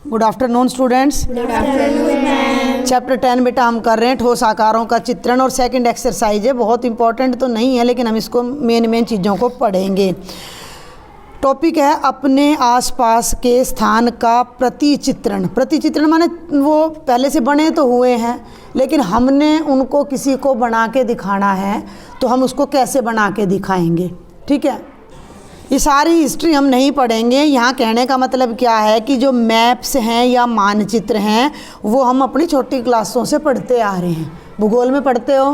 Good afternoon students. Chapter 10 बेटा हम कर रहे हैं ठोस आकारों का चित्रण, और सेकंड एक्सरसाइज है, बहुत इंपॉर्टेंट तो नहीं है लेकिन हम इसको मेन चीज़ों को पढ़ेंगे। टॉपिक है अपने आसपास के स्थान का प्रतिचित्रण। प्रतिचित्रण माने वो पहले से बने तो हुए हैं लेकिन हमने उनको किसी को बना के दिखाना है, तो हम उसको कैसे बना के दिखाएंगे। ठीक है, ये सारी हिस्ट्री हम नहीं पढ़ेंगे। यहाँ कहने का मतलब क्या है कि जो मैप्स हैं या मानचित्र हैं वो हम अपनी छोटी क्लासों से पढ़ते आ रहे हैं। भूगोल में पढ़ते हो?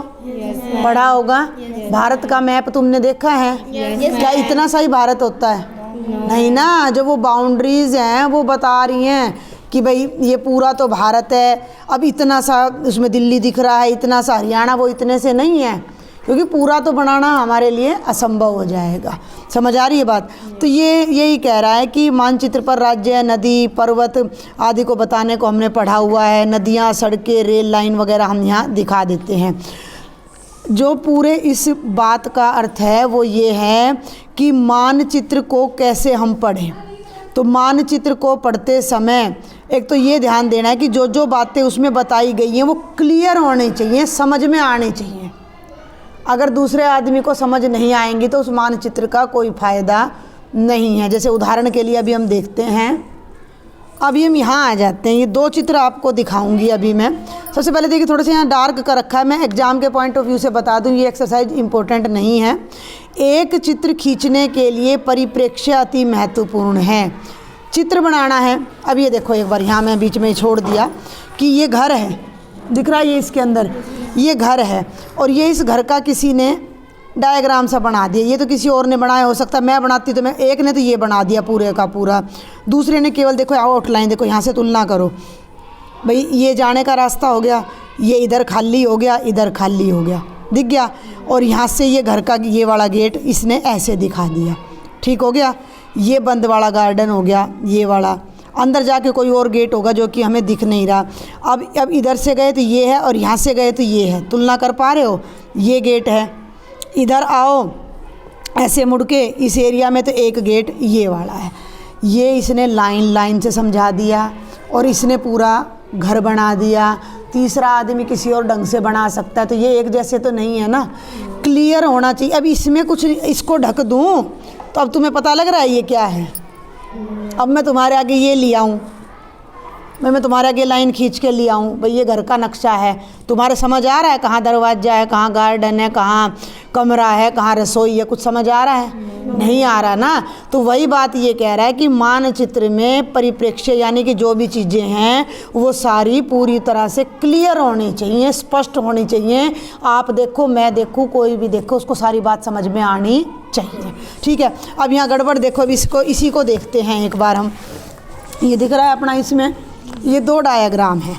पढ़ा होगा। भारत का मैप तुमने देखा है? क्या इतना सा ही भारत होता है? नहीं ना, जो वो बाउंड्रीज हैं वो बता रही हैं कि भाई ये पूरा तो भारत है। अब इतना सा उसमें दिल्ली दिख रहा है, इतना सा हरियाणा, वो इतने से नहीं है, क्योंकि पूरा तो बनाना हमारे लिए असंभव हो जाएगा। समझ आ रही है बात? तो ये यही कह रहा है कि मानचित्र पर राज्य, नदी, पर्वत आदि को बताने को हमने पढ़ा हुआ है। नदियाँ, सड़कें, रेल लाइन वगैरह हम यहाँ दिखा देते हैं। जो पूरे इस बात का अर्थ है वो ये है कि मानचित्र को कैसे हम पढ़ें। तो मानचित्र को पढ़ते समय एक तो ये ध्यान देना है कि जो जो बातें उसमें बताई गई हैं वो क्लियर होनी चाहिए, समझ में आनी चाहिए। अगर दूसरे आदमी को समझ नहीं आएंगी तो उस मानचित्र का कोई फ़ायदा नहीं है। जैसे उदाहरण के लिए अभी हम देखते हैं, अभी हम यहाँ आ जाते हैं। ये दो चित्र आपको दिखाऊंगी अभी मैं। सबसे पहले देखिए, थोड़ा सा यहाँ डार्क कर रखा है। मैं एग्ज़ाम के पॉइंट ऑफ व्यू से बता दूँ, ये एक्सरसाइज इंपॉर्टेंट नहीं है। एक चित्र खींचने के लिए परिप्रेक्ष्य अति महत्वपूर्ण है। चित्र बनाना है। अब ये देखो, एक बार यहाँ मैं बीच में छोड़ दिया कि ये घर है, दिख रहा है ये इसके अंदर, ये घर है, और ये इस घर का किसी ने डायग्राम सा बना दिया। ये तो किसी और ने बनाया, हो सकता है मैं बनाती तो मैं, एक ने तो ये बना दिया पूरे का पूरा, दूसरे ने केवल देखो आउटलाइन, देखो यहाँ से तुलना करो भाई, ये जाने का रास्ता हो गया, ये इधर खाली हो गया, इधर खाली हो गया, दिख गया, और यहाँ से ये घर का ये वाला गेट इसने ऐसे दिखा दिया। ठीक हो गया। ये बंद वाला गार्डन हो गया, ये वाला, अंदर जाके कोई और गेट होगा जो कि हमें दिख नहीं रहा। अब इधर से गए तो ये है और यहाँ से गए तो ये है, तुलना कर पा रहे हो? ये गेट है, इधर आओ ऐसे मुड़ के इस एरिया में तो एक गेट ये वाला है। ये इसने लाइन से समझा दिया और इसने पूरा घर बना दिया। तीसरा आदमी किसी और ढंग से बना सकता है, तो ये एक जैसे तो नहीं है ना, क्लियर होना चाहिए। अब इसमें कुछ इसको ढक दूँ तो अब तुम्हें पता लग रहा है ये क्या है। अब मैं तुम्हारे आगे ये लिया हूँ, मैं तुम्हारे आगे लाइन खींच के लिया हूँ, भाई ये घर का नक्शा है, तुम्हारे समझ आ रहा है कहाँ दरवाजा है, कहाँ गार्डन है, कहाँ कमरा है, कहाँ रसोई है? कुछ समझ आ रहा है? नहीं आ रहा ना। तो वही बात ये कह रहा है कि मानचित्र में परिप्रेक्ष्य यानी कि जो भी चीज़ें हैं वो सारी पूरी तरह से क्लियर होनी चाहिए, स्पष्ट होनी चाहिए। आप देखो, मैं देखूँ, कोई भी देखो, उसको सारी बात समझ में आनी चाहिए। ठीक है। अब यहाँ गड़बड़ देखो, अब इसी को देखते हैं एक बार हम। ये दिख रहा है अपना, इसमें ये दो डायग्राम है।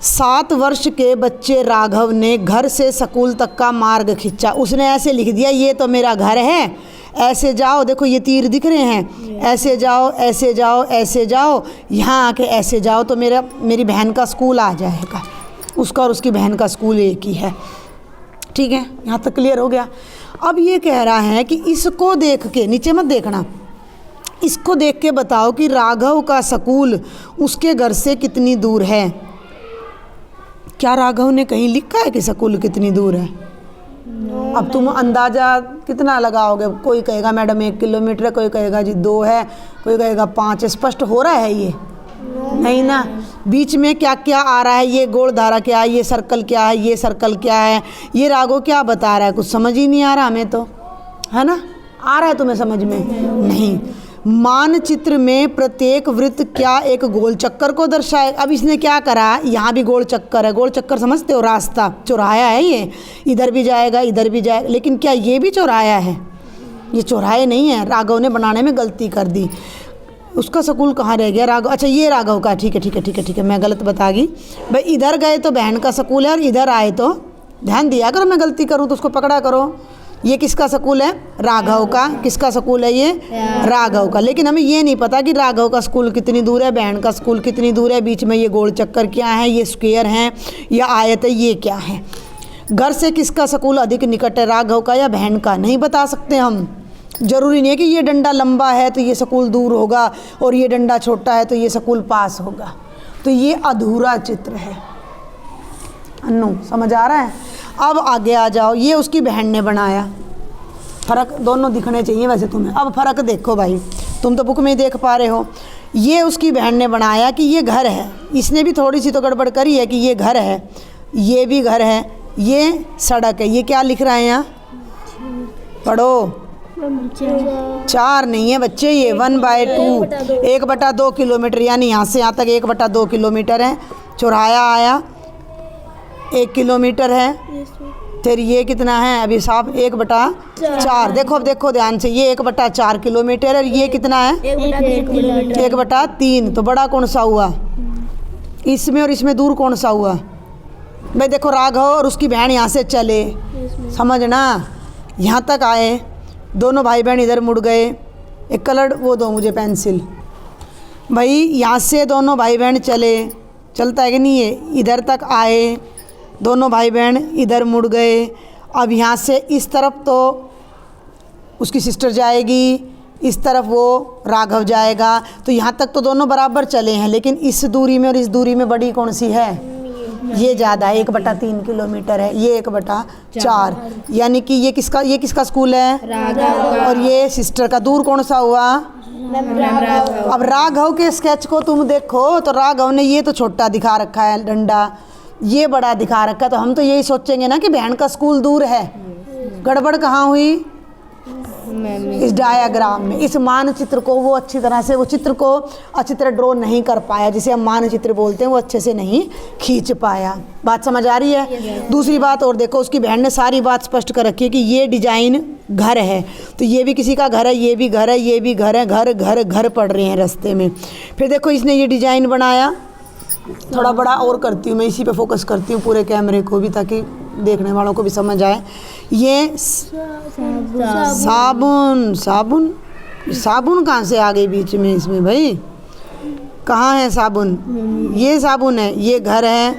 7 वर्ष के बच्चे राघव ने घर से स्कूल तक का मार्ग खींचा। उसने ऐसे लिख दिया, ये तो मेरा घर है, ऐसे जाओ, देखो ये तीर दिख रहे हैं, ऐसे जाओ, ऐसे जाओ, ऐसे जाओ, यहाँ आके ऐसे जाओ तो मेरी बहन का स्कूल आ जाएगा। उसका और उसकी बहन का स्कूल एक ही है। ठीक है, यहाँ तक क्लियर हो गया। अब ये कह रहा है कि इसको देख के, नीचे मत देखना, इसको देख के बताओ कि राघव का स्कूल उसके घर से कितनी दूर है। क्या राघव ने कहीं लिखा है कि स्कूल कितनी दूर है? अब तुम अंदाज़ा कितना लगाओगे? कोई कहेगा मैडम 1 किलोमीटर है, कोई कहेगा जी 2 है, कोई कहेगा 5 है। स्पष्ट हो रहा है ये? नहीं ना। बीच में क्या क्या आ रहा है, ये गोल धारा क्या है, ये सर्कल क्या है, ये सर्कल क्या है, ये राघव क्या बता रहा है? कुछ समझ ही नहीं आ रहा हमें तो, है ना? आ रहा है तुम्हें समझ में? नहीं। मानचित्र में प्रत्येक वृत्त क्या एक गोल चक्कर को दर्शाए। अब इसने क्या करा, यहाँ भी गोल चक्कर है। गोल चक्कर समझते हो? रास्ता चौराया है, ये इधर भी जाएगा, इधर भी जाएगा, लेकिन क्या ये भी चौराया है? ये चौराहे नहीं है। राघव ने बनाने में गलती कर दी। उसका स्कूल कहाँ रह गया? राघव, अच्छा ये राघव का, ठीक है, मैं गलत बता गई भाई। इधर गए तो बहन का स्कूल है और इधर आए तो, ध्यान दिया करो, मैं गलती करूँ तो उसको पकड़ा करो। ये किसका स्कूल है? राघव का। किसका स्कूल है? ये राघव का। लेकिन हमें ये नहीं पता कि राघव का स्कूल कितनी दूर है, बहन का स्कूल कितनी दूर है, बीच में ये गोल चक्कर क्या है, ये स्क्वायर है या आयत है, ये क्या है? घर से किसका स्कूल अधिक निकट है, राघव का या बहन का? नहीं बता सकते हम। ज़रूरी नहीं है कि ये डंडा लंबा है तो ये स्कूल दूर होगा और ये डंडा छोटा है तो ये स्कूल पास होगा। तो ये अधूरा चित्र है। अन्नू समझ आ रहा है? अब आगे आ जाओ। ये उसकी बहन ने बनाया। फ़र्क दोनों दिखने चाहिए वैसे तुम्हें। अब फ़र्क देखो भाई, तुम तो बुक में ही देख पा रहे हो। ये उसकी बहन ने बनाया कि ये घर है। इसने भी थोड़ी सी तो गड़बड़ करी है कि ये घर है, ये भी घर है, ये सड़क है। ये क्या लिख रहा है यहाँ? पढ़ो। 4 नहीं है बच्चे, ये 1/2, 1/2 किलोमीटर, यानी यहाँ से यहाँ तक 1/2 किलोमीटर है। चौराया आया 1 किलोमीटर है। फिर ये कितना है? अभी साहब 1/4। देखो अब देखो ध्यान से, ये 1/4 किलोमीटर है। ये कितना है? 1/3। तो बड़ा कौन सा हुआ? इसमें और इसमें दूर कौन सा हुआ भाई? देखो राघव और उसकी बहन यहाँ से चले, समझना, यहाँ तक आए। दोनों भाई बहन इधर मुड़ गए। एक कलर वो दो मुझे पेंसिल भाई। यहाँ से दोनों भाई बहन चले, चलता है कि नहीं? है इधर तक आए, दोनों भाई बहन इधर मुड़ गए। अब यहाँ से इस तरफ तो उसकी सिस्टर जाएगी, इस तरफ वो राघव जाएगा। तो यहाँ तक तो दोनों बराबर चले हैं, लेकिन इस दूरी में और इस दूरी में बड़ी कौन सी है? ये ज़्यादा है, 1/3 किलोमीटर है, ये 1/4। यानी कि ये किसका स्कूल है? राघव। और ये सिस्टर का। दूर कौन सा हुआ? अब राघव के स्केच को तुम देखो तो राघव ने ये तो छोटा दिखा रखा है डंडा, ये बड़ा दिखा रखा है। तो हम तो यही सोचेंगे ना कि बहन का स्कूल दूर है। गड़बड़ कहाँ हुई? इस डायाग्राम में, इस मानचित्र को वो अच्छी तरह से, वो चित्र को अच्छी तरह ड्रॉ नहीं कर पाया, जिसे हम मानचित्र बोलते हैं, वो अच्छे से नहीं खींच पाया। बात समझ आ रही है? दूसरी बात और देखो, उसकी बहन ने सारी बात स्पष्ट कर रखी है कि ये डिजाइन घर है, तो ये भी किसी का घर है, ये भी घर है, ये भी घर है। घर घर घर पड़ रहे हैं रास्ते में। फिर देखो इसने ये डिजाइन बनाया। थोड़ा बड़ा और करती हूँ मैं, इसी पे फोकस करती हूँ पूरे कैमरे को भी, ताकि देखने वालों को भी समझ आए। ये साबुन। साबुन साबुन कहाँ से आ गई बीच में इसमें भाई? कहाँ है साबुन? ये साबुन है, ये घर है,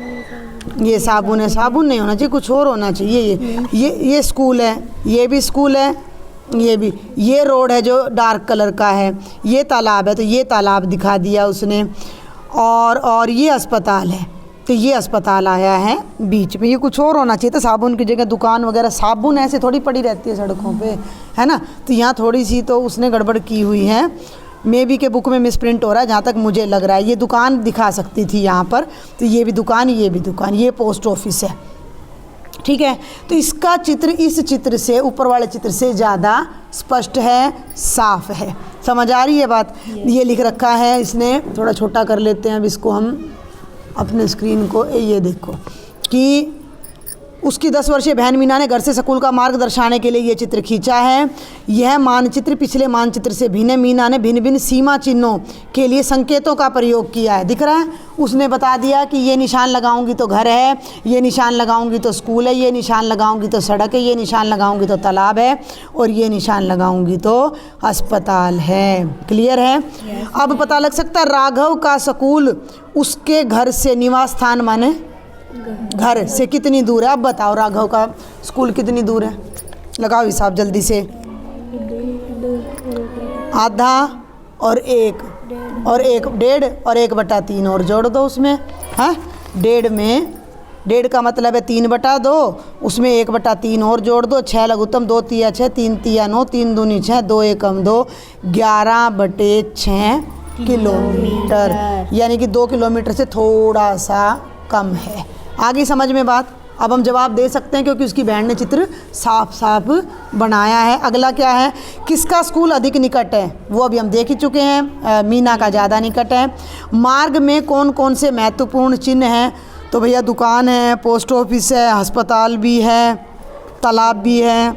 ये साबुन है। साबुन नहीं होना चाहिए, कुछ और होना चाहिए। ये स्कूल है, ये भी स्कूल है, ये भी। ये रोड है जो डार्क कलर का है। ये तालाब है, तो ये तालाब दिखा दिया उसने। और ये अस्पताल है, तो ये अस्पताल आया है बीच में। ये कुछ और होना चाहिए था, साबुन की जगह दुकान वगैरह। साबुन ऐसे थोड़ी पड़ी रहती है सड़कों पे, है ना? तो यहाँ थोड़ी सी तो उसने गड़बड़ की हुई है। मे बी के बुक में मिसप्रिंट हो रहा है, जहाँ तक मुझे लग रहा है। ये दुकान दिखा सकती थी यहाँ पर, तो ये भी दुकान, ये भी दुकान। ये पोस्ट ऑफिस है, ठीक है? तो इसका चित्र इस चित्र से, ऊपर वाले चित्र से ज़्यादा स्पष्ट है, साफ है। समझ आ रही है बात? ये लिख रखा है इसने, थोड़ा छोटा कर लेते हैं अब इसको हम अपने स्क्रीन को। ये देखो कि उसकी 10 वर्षीय बहन मीना ने घर से स्कूल का मार्ग दर्शाने के लिए ये चित्र खींचा है। यह मानचित्र पिछले मानचित्र से भिन्न है। मीना ने भिन्न भिन्न सीमा चिन्हों के लिए संकेतों का प्रयोग किया है। दिख रहा है? उसने बता दिया कि ये निशान लगाऊंगी तो घर है, ये निशान लगाऊंगी तो स्कूल है, ये निशान लगाऊंगी तो सड़क है, ये निशान लगाऊंगी तो तालाब है, और ये निशान लगाऊंगी तो अस्पताल है। क्लियर है? अब पता लग सकता है राघव का स्कूल उसके घर से, निवास स्थान माने घर से कितनी दूर है? अब बताओ राघव का स्कूल कितनी दूर है? लगाओ हिसाब जल्दी से। आधा और 1 और 1, 1.5 और 1/3 और जोड़ दो उसमें, है? 1.5 में 1.5 का मतलब है 3/2, उसमें 1/3 और जोड़ दो। 6 लघुत्तम, 2 तिया 6, 3 तिया 9, 3 दूनी 6, 2 एकम 2, 11/6 किलोमीटर, यानी कि 2 किलोमीटर से थोड़ा सा कम है। आगे समझ में बात? अब हम जवाब दे सकते हैं क्योंकि उसकी बहन ने चित्र साफ साफ बनाया है। अगला क्या है? किसका स्कूल अधिक निकट है? वो अभी हम देख ही चुके हैं, मीना का ज़्यादा निकट है। मार्ग में कौन कौन से महत्वपूर्ण चिन्ह हैं? तो भैया दुकान है, पोस्ट ऑफिस है, अस्पताल भी है, तालाब भी है।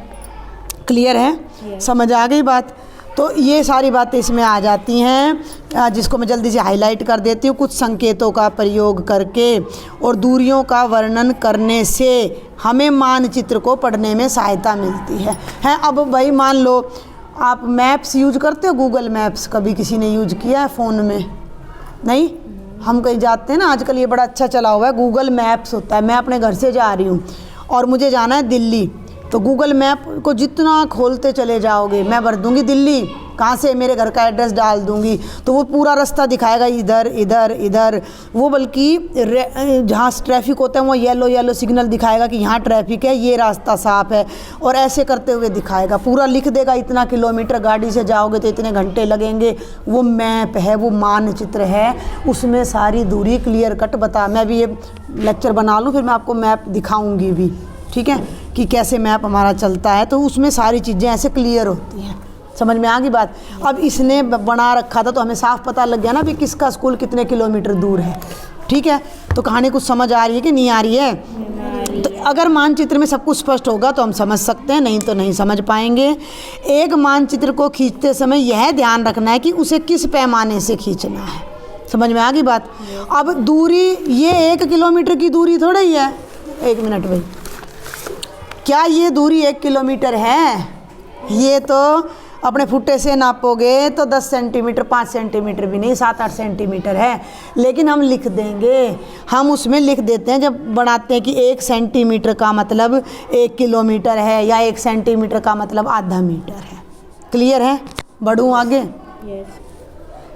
क्लियर है? समझ आ गई बात? तो ये सारी बातें इसमें आ जाती हैं, जिसको मैं जल्दी से हाईलाइट कर देती हूँ। कुछ संकेतों का प्रयोग करके और दूरियों का वर्णन करने से हमें मानचित्र को पढ़ने में सहायता मिलती है। अब भाई मान लो आप मैप्स यूज करते हो, गूगल मैप्स कभी किसी ने यूज किया है फ़ोन में? नहीं? हम कहीं जाते हैं ना, आजकल ये बड़ा अच्छा चला हुआ है, गूगल मैप्स होता है। मैं अपने घर से जा रही हूँ और मुझे जाना है दिल्ली, तो गूगल मैप को जितना खोलते चले जाओगे, मैं भर दूंगी दिल्ली, कहाँ से मेरे घर का एड्रेस डाल दूंगी तो वो पूरा रास्ता दिखाएगा, इधर इधर इधर। वो बल्कि जहाँ ट्रैफिक होता है वो येलो सिग्नल दिखाएगा कि यहाँ ट्रैफिक है, ये रास्ता साफ है, और ऐसे करते हुए दिखाएगा, पूरा लिख देगा। इतना किलोमीटर गाड़ी से जाओगे तो इतने घंटे लगेंगे। वो मैप है, वो मानचित्र है, उसमें सारी दूरी क्लियर कट बता। मैं भी ये लेक्चर बना लूँ, फिर मैं आपको मैप दिखाऊँगी भी, ठीक है, कि कैसे मैप हमारा चलता है। तो उसमें सारी चीज़ें ऐसे क्लियर होती हैं। समझ में आ गई बात। अब इसने बना रखा था तो हमें साफ पता लग गया ना भी किसका स्कूल कितने किलोमीटर दूर है, ठीक है। तो कहानी कुछ समझ आ रही है कि नहीं आ रही है? तो अगर मानचित्र में सब कुछ स्पष्ट होगा तो हम समझ सकते हैं, नहीं तो नहीं समझ पाएंगे। एक मानचित्र को खींचते समय यह ध्यान रखना है कि उसे किस पैमाने से खींचना है। समझ में आ गई बात। अब दूरी, ये 1 किलोमीटर की दूरी थोड़ा ही है। 1 मिनट भाई, क्या ये दूरी 1 किलोमीटर है? ये तो अपने फुट्टे से नापोगे तो 10 सेंटीमीटर, 5 सेंटीमीटर भी नहीं, 7-8 सेंटीमीटर है। लेकिन हम लिख देंगे, हम उसमें लिख देते हैं जब बनाते हैं कि 1 सेंटीमीटर का मतलब 1 किलोमीटर है, या 1 सेंटीमीटर का मतलब आधा मीटर है। क्लियर है? बढ़ूँ आगे?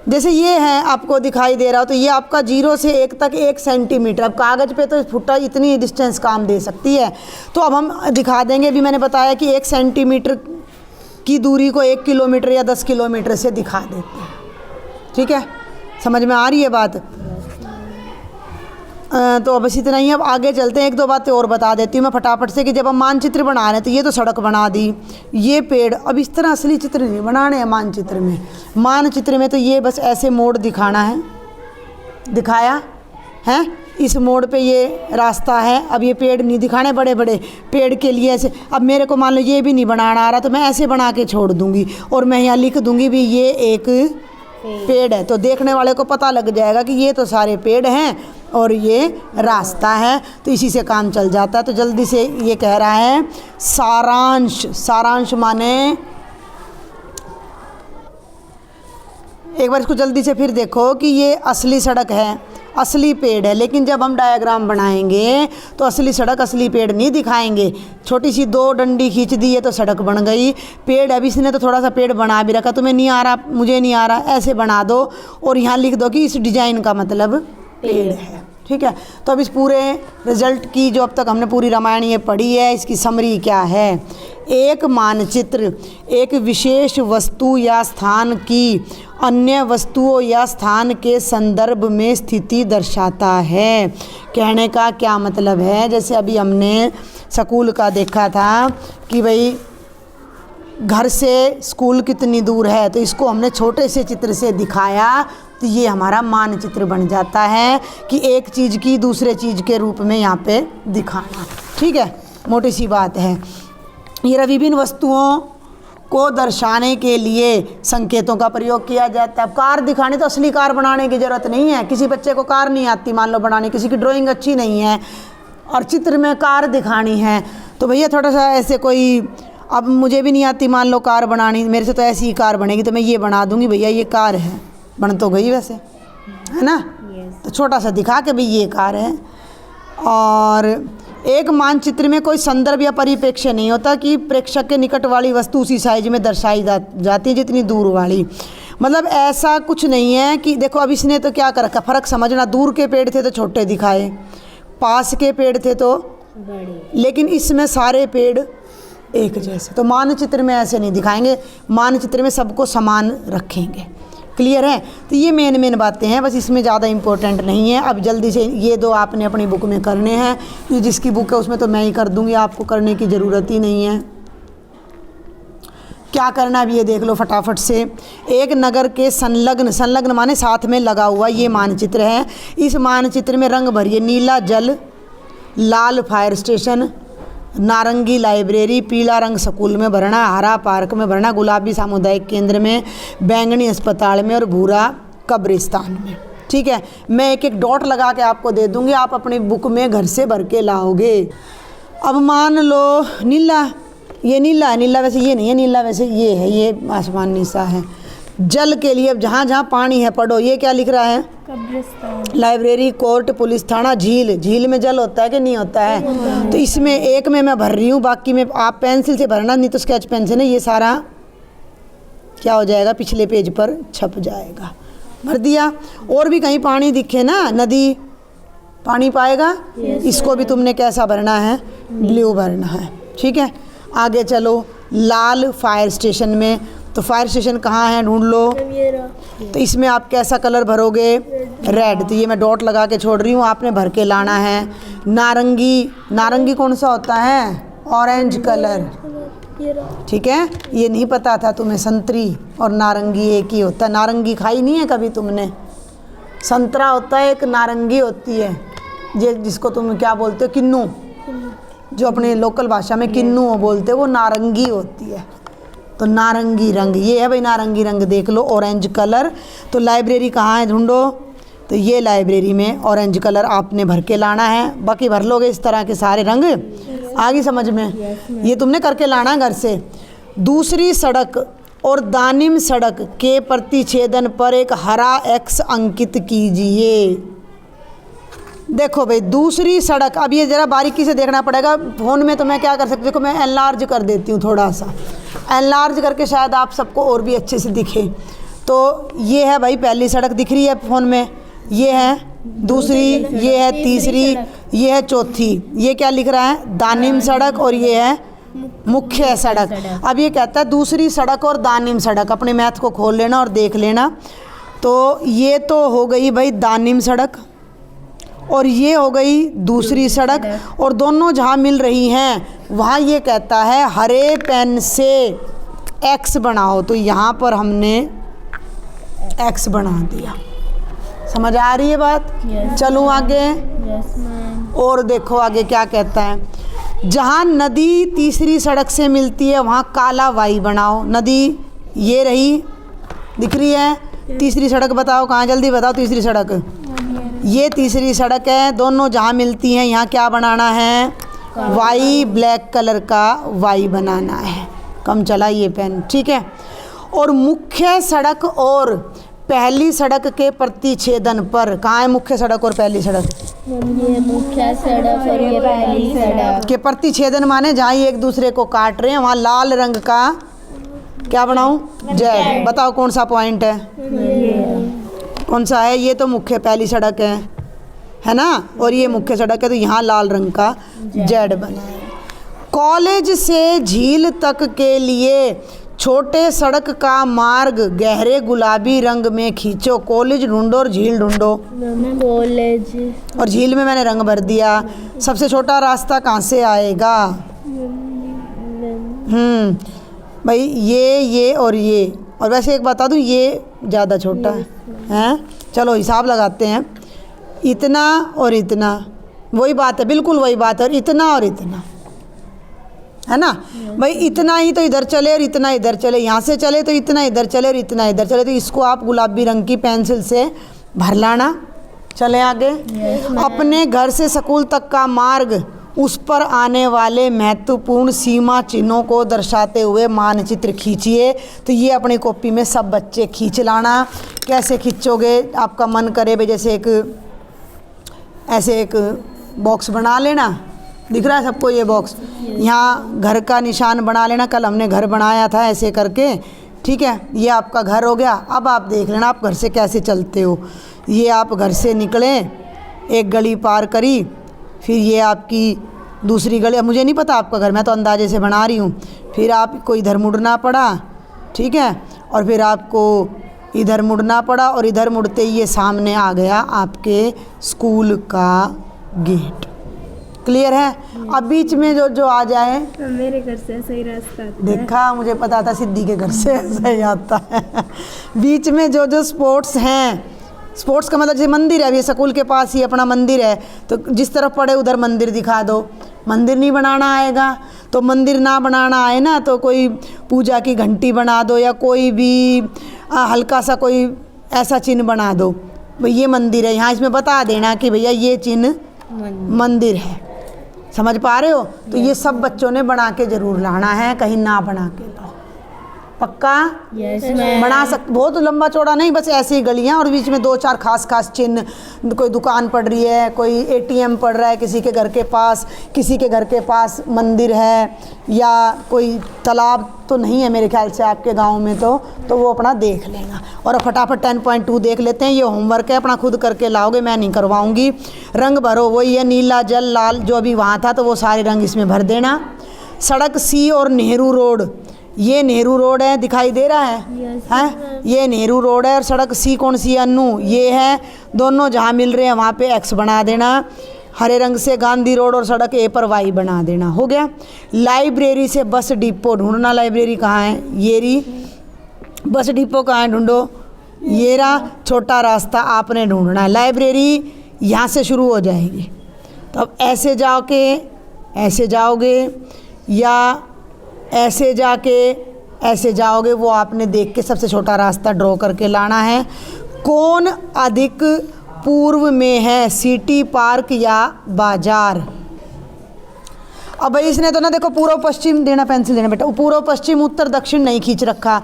जैसे ये है, आपको दिखाई दे रहा हो तो ये आपका 0 से 1 तक 1 सेंटीमीटर। अब कागज़ पे तो फुट्टा इतनी डिस्टेंस काम दे सकती है, तो अब हम दिखा देंगे। अभी मैंने बताया कि 1 सेंटीमीटर की दूरी को 1 किलोमीटर या 10 किलोमीटर से दिखा देते हैं, ठीक है। समझ में आ रही है बात? तो बस इतना ही। अब आगे चलते हैं, 1-2 बातें और बता देती हूँ मैं फटाफट से कि जब हम मानचित्र बना रहे हैं तो ये तो सड़क बना दी, ये पेड़। अब इस तरह असली चित्र नहीं बनाने हैं मानचित्र में। मानचित्र में तो ये बस ऐसे मोड़ दिखाना है, दिखाया है, इस मोड़ पे ये रास्ता है। अब ये पेड़ नहीं दिखाने, बड़े बड़े पेड़ के लिए ऐसे। अब मेरे को मान लो ये भी नहीं बनाना आ रहा तो मैं ऐसे बना के छोड़ दूँगी और मैं यहाँ लिख दूँगी भी ये एक पेड़ है, तो देखने वाले को पता लग जाएगा कि ये तो सारे पेड़ हैं और ये रास्ता है। तो इसी से काम चल जाता है। तो जल्दी से ये कह रहा है सारांश। सारांश माने, एक बार इसको जल्दी से फिर देखो कि ये असली सड़क है, असली पेड़ है। लेकिन जब हम डायग्राम बनाएंगे तो असली सड़क, असली पेड़ नहीं दिखाएंगे। छोटी सी 2 डंडी खींच दी है तो सड़क बन गई। पेड़, अभी इसने तो थोड़ा सा पेड़ बना भी रखा, तुम्हें नहीं आ रहा, मुझे नहीं आ रहा, ऐसे बना दो और यहाँ लिख दो कि इस डिजाइन का मतलब पेड़ है, ठीक है। तो अब इस पूरे रिजल्ट की जो अब तक हमने पूरी रामायण ये पढ़ी है, इसकी समरी क्या है? एक मानचित्र एक विशेष वस्तु या स्थान की अन्य वस्तुओं या स्थान के संदर्भ में स्थिति दर्शाता है। कहने का क्या मतलब है? जैसे अभी हमने स्कूल का देखा था कि भाई घर से स्कूल कितनी दूर है, तो इसको हमने छोटे से चित्र से दिखाया तो ये हमारा मानचित्र बन जाता है कि एक चीज़ की दूसरे चीज़ के रूप में यहाँ पे दिखाना, ठीक है। मोटी सी बात है। ये विभिन्न वस्तुओं को दर्शाने के लिए संकेतों का प्रयोग किया जाता है। अब कार दिखानी तो असली कार बनाने की ज़रूरत नहीं है। किसी बच्चे को कार नहीं आती मान लो बनाने, किसी की ड्राइंग अच्छी नहीं है और चित्र में कार दिखानी है, तो भैया थोड़ा सा ऐसे कोई, अब मुझे भी नहीं आती मान लो कार बनानी, मेरे से तो ऐसी ही कार बनेगी तो मैं ये बना दूंगी, भैया ये कार है, बन तो गई वैसे, है ना। तो छोटा सा दिखा के भाई ये कार है। और एक मानचित्र में कोई संदर्भ या परिप्रेक्ष्य नहीं होता कि प्रेक्षक के निकट वाली वस्तु उसी साइज में दर्शाई जाती है जितनी दूर वाली। मतलब ऐसा कुछ नहीं है कि देखो अब इसने तो क्या कर रखा, फ़र्क समझना। दूर के पेड़ थे तो छोटे दिखाए, पास के पेड़ थे तो बड़े, लेकिन इसमें सारे पेड़ एक जैसे। तो मानचित्र में ऐसे नहीं दिखाएंगे, मानचित्र में सबको समान रखेंगे। क्लियर है? तो ये मेन बातें हैं, बस इसमें ज़्यादा इम्पोर्टेंट नहीं है। अब जल्दी से ये 2 आपने अपनी बुक में करने हैं। ये जिसकी बुक है उसमें तो मैं ही कर दूंगी, आपको करने की ज़रूरत ही नहीं है। क्या करना अब ये देख लो फटाफट से। एक नगर के संलग्न, संलग्न माने साथ में लगा हुआ, ये मानचित्र है। इस मानचित्र में रंग भरिए, नीला जल, लाल फायर स्टेशन, नारंगी लाइब्रेरी, पीला रंग स्कूल में भरना, हरा पार्क में भरना, गुलाबी सामुदायिक केंद्र में, बैंगनी अस्पताल में और भूरा कब्रिस्तान में, ठीक है। मैं एक एक डॉट लगा के आपको दे दूंगी, आप अपनी बुक में घर से भर के लाओगे। अब मान लो नीला, ये नीला है, नीला वैसे ये नहीं है, नीला वैसे ये है, ये आसमान नीसा है। जल के लिए अब जहाँ जहाँ पानी है पढ़ो। ये क्या लिख रहा है? कब्रिस्तान, लाइब्रेरी, कोर्ट, पुलिस थाना, झील। झील में जल होता है कि नहीं होता है? तो इसमें एक में मैं भर रही हूँ, बाकी में आप पेंसिल से भरना, नहीं तो स्केच पेन से। नहीं, ये सारा क्या हो जाएगा, पिछले पेज पर छप जाएगा। भर दिया। और भी कहीं पानी दिखे ना, नदी पानी पाएगा, इसको भी तुमने कैसा भरना है? ब्लू भरना है। ठीक है, आगे चलो। लाल फायर स्टेशन में, तो फायर स्टेशन कहाँ है ढूंढ लो। तो इसमें आप कैसा कलर भरोगे? रेड। तो ये मैं डॉट लगा के छोड़ रही हूँ, आपने भर के लाना है। नारंगी, नारंगी कौन सा होता है? Orange colour. ठीक है, ये नहीं पता था तुम्हें, संतरी और नारंगी एक ही होता है। नारंगी खाई नहीं है कभी तुमने? संतरा होता है एक, नारंगी होती है ये, जिसको तुम क्या बोलते हो? किन्नू। जो अपने लोकल भाषा में किन्नू बोलते हो, वो नारंगी होती है। तो नारंगी रंग ये है भाई, नारंगी रंग देख लो, ऑरेंज कलर। तो लाइब्रेरी कहाँ है ढूंढो। तो ये लाइब्रेरी में ऑरेंज कलर आपने भर के लाना है। बाकी भर लोगे इस तरह के सारे रंग, आगे समझ में? ये तुमने करके लाना है घर से। दूसरी सड़क और दानिम सड़क के प्रतिच्छेदन पर एक हरा एक्स अंकित कीजिए। देखो भाई, दूसरी सड़क, अब ये ज़रा बारीकी से देखना पड़ेगा। फ़ोन में तो मैं क्या कर सकती हूँ, देखो मैं एनलार्ज कर देती हूँ, थोड़ा सा एनलार्ज करके शायद आप सबको और भी अच्छे से दिखे। तो ये है भाई पहली सड़क दिख रही है फ़ोन में, ये है दूसरी, ये है तीसरी, ये है चौथी। ये क्या लिख रहा है? दानिम सड़क, और ये है मुख्य सड़क। अब ये कहता है दूसरी सड़क और दानिम सड़क। अपने मैथ को खोल लेना और देख लेना। तो ये तो हो गई भाई दानिम सड़क, और ये हो गई दूसरी सड़क, और दोनों जहाँ मिल रही हैं वहाँ ये कहता है हरे पेन से एक्स बनाओ। तो यहाँ पर हमने एक्स बना दिया। समझ आ रही है बात? चलूँ आगे। और देखो आगे क्या कहता है, जहाँ नदी तीसरी सड़क से मिलती है वहाँ काला वाई बनाओ। नदी ये रही, दिख रही है। तीसरी सड़क बताओ कहाँ, जल्दी बताओ। तीसरी सड़क, ये तीसरी सड़क है। दोनों जहाँ मिलती हैं यहाँ क्या बनाना है? वाई, ब्लैक कलर का वाई बनाना है। कम चला ये पेन, ठीक है। और मुख्य सड़क और पहली सड़क के प्रतिच्छेदन पर, कहाँ है मुख्य सड़क और पहली सड़क? ये मुख्य सड़क और ये पहली सड़क के प्रतिच्छेदन माने जहाँ ये एक दूसरे को काट रहे हैं, वहाँ लाल रंग का क्या बनाऊँ? जेड। बताओ कौन सा पॉइंट है? कौन सा है? ये तो मुख्य पहली सड़क है ना, और ये मुख्य सड़क है, तो यहाँ लाल रंग का जेड बना है। कॉलेज से झील तक के लिए छोटे सड़क का मार्ग गहरे गुलाबी रंग में खींचो। कॉलेज ढूंढो और झील ढूंढो। कॉलेज और झील में मैंने रंग भर दिया। सबसे छोटा रास्ता कहाँ से आएगा? भाई ये और ये। और वैसे एक बता दूँ, ये ज़्यादा छोटा है। चलो हिसाब लगाते हैं। इतना और इतना, वही बात है, बिल्कुल वही बात है। और इतना और इतना, है ना भाई? इतना ही तो इधर चले और इतना इधर चले, यहाँ से चले तो इतना इधर चले और इतना इधर चले। तो इसको आप गुलाबी रंग की पेंसिल से भर लाना। चले आगे। अपने घर से स्कूल तक का मार्ग, उस पर आने वाले महत्वपूर्ण सीमा चिन्हों को दर्शाते हुए मानचित्र खींचिए। तो ये अपनी कॉपी में सब बच्चे खींच लाना। कैसे खींचोगे? आपका मन करे भाई, जैसे ऐसे एक बॉक्स बना लेना। दिख रहा है सबको ये बॉक्स? यहाँ घर का निशान बना लेना। कल हमने घर बनाया था ऐसे करके, ठीक है। ये आपका घर हो गया। अब आप देख लेना आप घर से कैसे चलते हो। ये आप घर से निकले, एक गली पार करी, फिर ये आपकी दूसरी गली। अब मुझे नहीं पता आपका घर, मैं तो अंदाजे से बना रही हूँ। फिर आपको इधर मुड़ना पड़ा, ठीक है, और फिर आपको इधर मुड़ना पड़ा, और इधर मुड़ते ही ये सामने आ गया आपके स्कूल का गेट। क्लियर है? अब बीच में जो आ जाए, मेरे घर से सही रास्ता देखा, मुझे पता था सिद्धि के घर से सही आता है। बीच में जो स्पोर्ट्स हैं, स्पोर्ट्स का मतलब जैसे मंदिर है, अभी स्कूल के पास ही अपना मंदिर है, तो जिस तरफ पड़े उधर मंदिर दिखा दो। मंदिर नहीं बनाना आएगा तो मंदिर ना बनाना आए ना, तो कोई पूजा की घंटी बना दो, या कोई भी हल्का सा कोई ऐसा चिन्ह बना दो। भाई ये मंदिर है, यहाँ इसमें बता देना कि भैया ये चिन्ह मंदिर है। समझ पा रहे हो? तो ये सब बच्चों ने बना के ज़रूर लाना है, कहीं ना बना के लाओ। पक्का? Yes ma'am. बना सकते, बहुत लंबा चौड़ा नहीं, बस ऐसी ही गलियां और बीच में 2-4 खास खास चिन्ह, कोई दुकान पड़ रही है, कोई एटीएम पड़ रहा है किसी के घर के पास, किसी के घर के पास मंदिर है, या कोई तालाब तो नहीं है मेरे ख्याल से आपके गांव में, तो वो अपना देख लेगा। और अब फटाफट 10.2 देख लेते हैं। ये होमवर्क है, अपना खुद करके लाओगे, मैं नहीं करवाऊंगी। रंग भरो, वही है नीला, जल, लाल, जो अभी वहाँ था तो वो सारे रंग इसमें भर देना। सड़क सी और नेहरू रोड, ये नेहरू रोड है, दिखाई दे रहा है? हैं? ये नेहरू रोड है और सड़क सी कौन सी है अन्नू? ये है। दोनों जहाँ मिल रहे हैं वहाँ पे एक्स बना देना। हरे रंग से गांधी रोड और सड़क ए पर वाई बना देना। हो गया। लाइब्रेरी से बस डिपो ढूंढना। लाइब्रेरी कहाँ है? ये रही। बस डिपो कहाँ है? ढूंढो। ये रहा। छोटा रास्ता आपने ढूंढना है। लाइब्रेरी यहाँ से शुरू हो जाएगी, तो अब ऐसे जाके ऐसे जाओगे या ऐसे जाके ऐसे जाओगे, वो आपने देख के सबसे छोटा रास्ता ड्रॉ करके लाना है। कौन अधिक पूर्व में है, सिटी पार्क या बाजार? अब भाई इसने तो ना देखो पूर्व पश्चिम देना, पेंसिल देना बेटा, पूर्व पश्चिम उत्तर दक्षिण नहीं खींच रखा।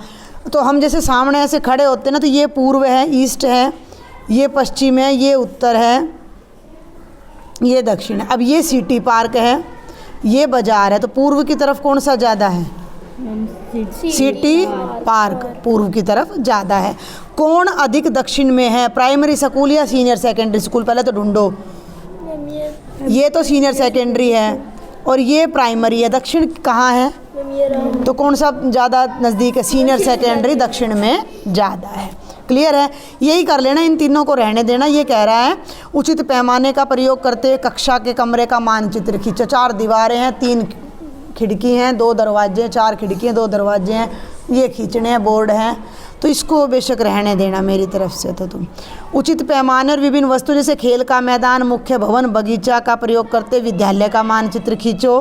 तो हम जैसे सामने ऐसे खड़े होते हैं ना, तो ये पूर्व है, ईस्ट है, ये पश्चिम है, ये उत्तर है, ये दक्षिण है। अब ये सिटी पार्क है, ये बाजार है, तो पूर्व की तरफ कौन सा ज़्यादा है? सिटी पार्क पूर्व की तरफ ज़्यादा है। कौन अधिक दक्षिण में है, प्राइमरी स्कूल या सीनियर सेकेंडरी स्कूल? पहले तो ढूंढो। ये तो सीनियर सेकेंडरी है और ये प्राइमरी है। दक्षिण कहाँ है? तो कौन सा ज़्यादा नज़दीक है? सीनियर सेकेंडरी दक्षिण में ज़्यादा है। क्लियर है? यही कर लेना, इन तीनों को रहने देना। ये कह रहा है उचित पैमाने का प्रयोग करते हुए कक्षा के कमरे का मानचित्र खींचो। 4 दीवारें हैं, 3 खिड़की हैं, 2 दरवाजे हैं, 4 खिड़की हैं, 2 दरवाजे हैं, ये खींचने हैं, बोर्ड हैं, तो इसको बेशक रहने देना मेरी तरफ से। तो तुम उचित पैमाने और विभिन्न वस्तु जैसे खेल का मैदान, मुख्य भवन, बगीचा का प्रयोग करते विद्यालय का मानचित्र खींचो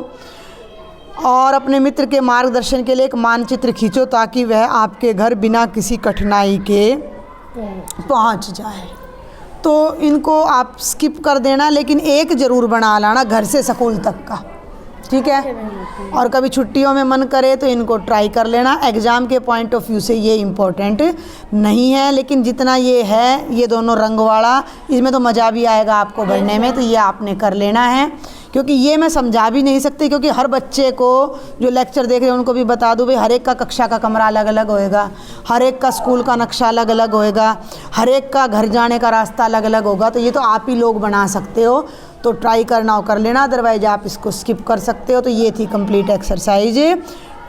और अपने मित्र के मार्गदर्शन के लिए एक मानचित्र खींचो ताकि वह आपके घर बिना किसी कठिनाई के पहुंच जाए। तो इनको आप स्किप कर देना, लेकिन एक ज़रूर बना लाना घर से स्कूल तक का, ठीक है? और कभी छुट्टियों में मन करे तो इनको ट्राई कर लेना। एग्ज़ाम के पॉइंट ऑफ व्यू से ये इम्पोर्टेंट नहीं है, लेकिन जितना ये है, ये दोनों रंग वाला, इसमें तो मज़ा भी आएगा आपको भरने में, तो ये आपने कर लेना है। क्योंकि ये मैं समझा भी नहीं सकती, क्योंकि हर बच्चे को जो लेक्चर देख रहे हैं उनको भी बता दूँ भाई, हर एक का कक्षा का कमरा अलग अलग होएगा, हर एक का स्कूल का नक्शा अलग अलग होएगा, हर एक का घर जाने का रास्ता अलग अलग होगा। तो ये तो आप ही लोग बना सकते हो, तो ट्राई करना हो कर लेना, अदरवाइज आप इसको स्किप कर सकते हो। तो ये थी कंप्लीट एक्सरसाइज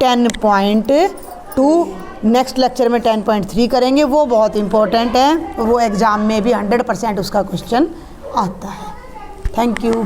10.2। नेक्स्ट लेक्चर में 10.3 करेंगे, वो बहुत इंपॉर्टेंट है, वो एग्ज़ाम में भी 100% उसका क्वेश्चन आता है। Thank you.